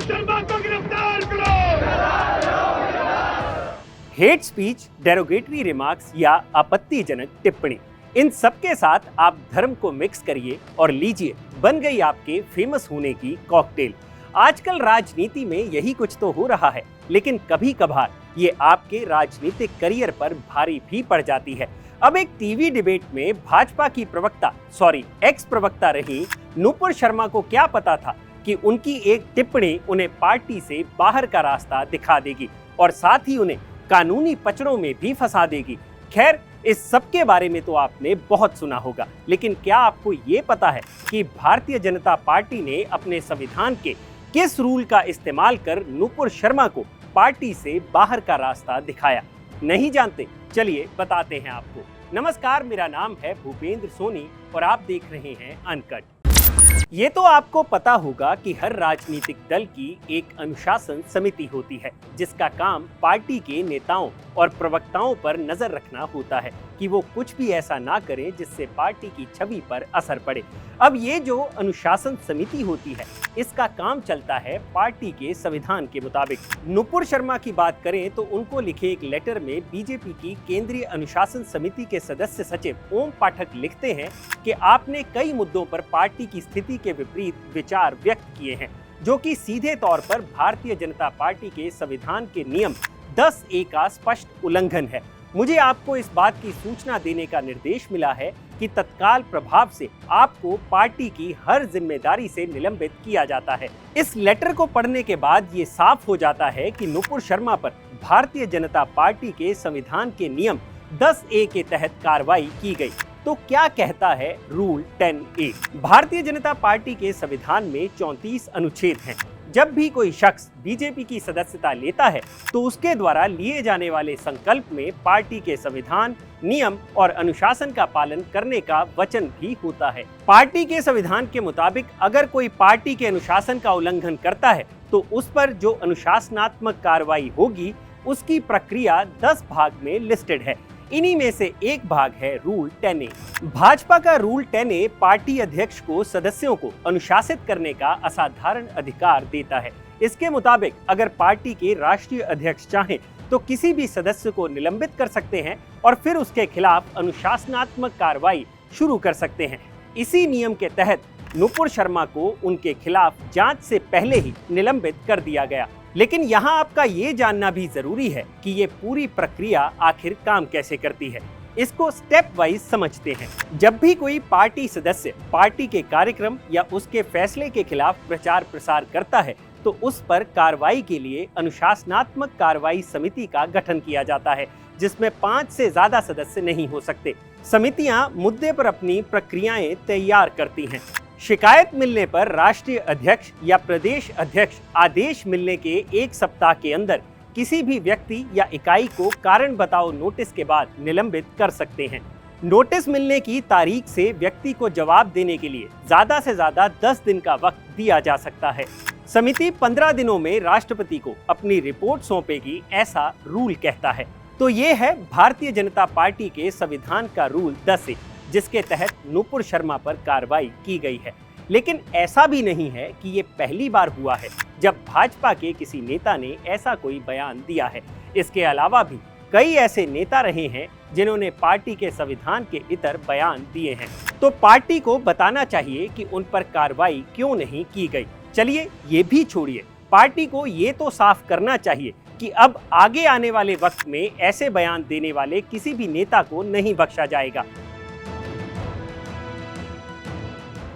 नुपुर शर्मा को गिरफ्तार करो। हेट स्पीच, डेरोगेटरी रिमार्क्स या आपत्तिजनक टिप्पणी, इन सब के साथ आप धर्म को मिक्स करिए और लीजिए, बन गई आपके फेमस होने की कॉकटेल। आजकल राजनीति में यही कुछ तो हो रहा है, लेकिन कभी कभार ये आपके राजनीतिक करियर पर भारी भी पड़ जाती है। अब एक टीवी डिबेट में भाजपा की एक्स प्रवक्ता रही नुपुर शर्मा को क्या पता था कि उनकी एक टिप्पणी उन्हें पार्टी से बाहर का रास्ता दिखा देगी और साथ ही उन्हें कानूनी पचड़ों में भी फंसा देगी। खैर, इस सब के बारे में तो आपने बहुत सुना होगा, लेकिन क्या आपको ये पता है कि भारतीय जनता पार्टी ने अपने संविधान के किस रूल का इस्तेमाल कर नुपुर शर्मा को पार्टी से बाहर का रास्ता दिखाया? नहीं जानते? चलिए बताते हैं आपको। नमस्कार, मेरा नाम है भूपेंद्र सोनी और आप देख रहे हैं अनकट। ये तो आपको पता होगा कि हर राजनीतिक दल की एक अनुशासन समिति होती है, जिसका काम पार्टी के नेताओं और प्रवक्ताओं पर नजर रखना होता है कि वो कुछ भी ऐसा ना करें जिससे पार्टी की छवि पर असर पड़े। अब ये जो अनुशासन समिति होती है, इसका काम चलता है पार्टी के संविधान के मुताबिक। नुपुर शर्मा की बात करें तो उनको लिखे एक लेटर में बीजेपी की केंद्रीय अनुशासन समिति के सदस्य सचिव ओम पाठक लिखते हैं कि आपने कई मुद्दों पर पार्टी की स्थिति के विपरीत विचार व्यक्त किए हैं, जो कि सीधे तौर पर भारतीय जनता पार्टी के संविधान के नियम 10A का स्पष्ट उल्लंघन है। मुझे आपको इस बात की सूचना देने का निर्देश मिला है कि तत्काल प्रभाव से आपको पार्टी की हर जिम्मेदारी से निलंबित किया जाता है। इस लेटर को पढ़ने के बाद ये साफ हो जाता है कि नुपुर शर्मा पर भारतीय जनता पार्टी के संविधान के नियम 10A के तहत कार्रवाई की गई। तो क्या कहता है rule 10A? Bharatiya Janata party के संविधान में 34 अनुच्छेद हैं। जब भी कोई शख्स बीजेपी की सदस्यता लेता है तो उसके द्वारा लिए जाने वाले संकल्प में पार्टी के संविधान, नियम और अनुशासन का पालन करने का वचन भी होता है। पार्टी के संविधान के मुताबिक अगर कोई पार्टी के अनुशासन का उल्लंघन करता है तो उस पर जो अनुशासनात्मक कार्रवाई होगी, उसकी प्रक्रिया 10 भाग में लिस्टेड है। इन्हीं में से एक भाग है रूल 10A। भाजपा का रूल 10A पार्टी अध्यक्ष को सदस्यों को अनुशासित करने का असाधारण अधिकार देता है। इसके मुताबिक अगर पार्टी के राष्ट्रीय अध्यक्ष चाहें तो किसी भी सदस्य को निलंबित कर सकते हैं और फिर उसके खिलाफ अनुशासनात्मक कार्रवाई शुरू कर सकते हैं। इसी नियम के तहत नुपुर शर्मा को उनके खिलाफ जांच से पहले ही निलंबित कर दिया गया। लेकिन यहाँ आपका ये जानना भी जरूरी है कि ये पूरी प्रक्रिया आखिर काम कैसे करती है। इसको स्टेप वाइज समझते हैं। जब भी कोई पार्टी सदस्य पार्टी के कार्यक्रम या उसके फैसले के खिलाफ प्रचार प्रसार करता है तो उस पर कार्रवाई के लिए अनुशासनात्मक कार्रवाई समिति का गठन किया जाता है, जिसमें 5 से ज्यादा सदस्य नहीं हो सकते। समितियां मुद्दे पर अपनी प्रक्रियाएं तैयार करती हैं। शिकायत मिलने पर राष्ट्रीय अध्यक्ष या प्रदेश अध्यक्ष आदेश मिलने के 1 सप्ताह के अंदर किसी भी व्यक्ति या इकाई को कारण बताओ नोटिस के बाद निलंबित कर सकते हैं। नोटिस मिलने की तारीख से व्यक्ति को जवाब देने के लिए ज्यादा से ज्यादा 10 दिन का वक्त दिया जा सकता है। समिति 15 दिनों में राष्ट्रपति को अपनी रिपोर्ट सौंपेगी, ऐसा रूल कहता है। तो ये है भारतीय जनता पार्टी के संविधान का रूल 10A, जिसके तहत नुपुर शर्मा पर कार्रवाई की गई है। लेकिन ऐसा भी नहीं है कि ये पहली बार हुआ है जब भाजपा के किसी नेता ने ऐसा कोई बयान दिया है। इसके अलावा भी कई ऐसे नेता रहे हैं जिन्होंने पार्टी के संविधान के इतर बयान दिए हैं। तो पार्टी को बताना चाहिए कि उन पर कार्रवाई क्यों नहीं की गई। चलिए ये भी छोड़िए, पार्टी को ये तो साफ करना चाहिए कि अब आगे आने वाले वक्त में ऐसे बयान देने वाले किसी भी नेता को नहीं बख्शा जाएगा।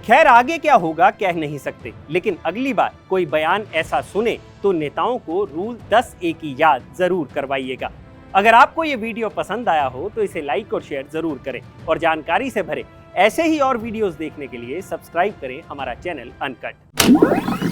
खैर, आगे क्या होगा कह नहीं सकते, लेकिन अगली बार कोई बयान ऐसा सुने तो नेताओं को रूल 10A की याद जरूर करवाइएगा। अगर आपको ये वीडियो पसंद आया हो तो इसे लाइक और शेयर जरूर करें और जानकारी से भरे ऐसे ही और वीडियोस देखने के लिए सब्सक्राइब करें हमारा चैनल अनकट।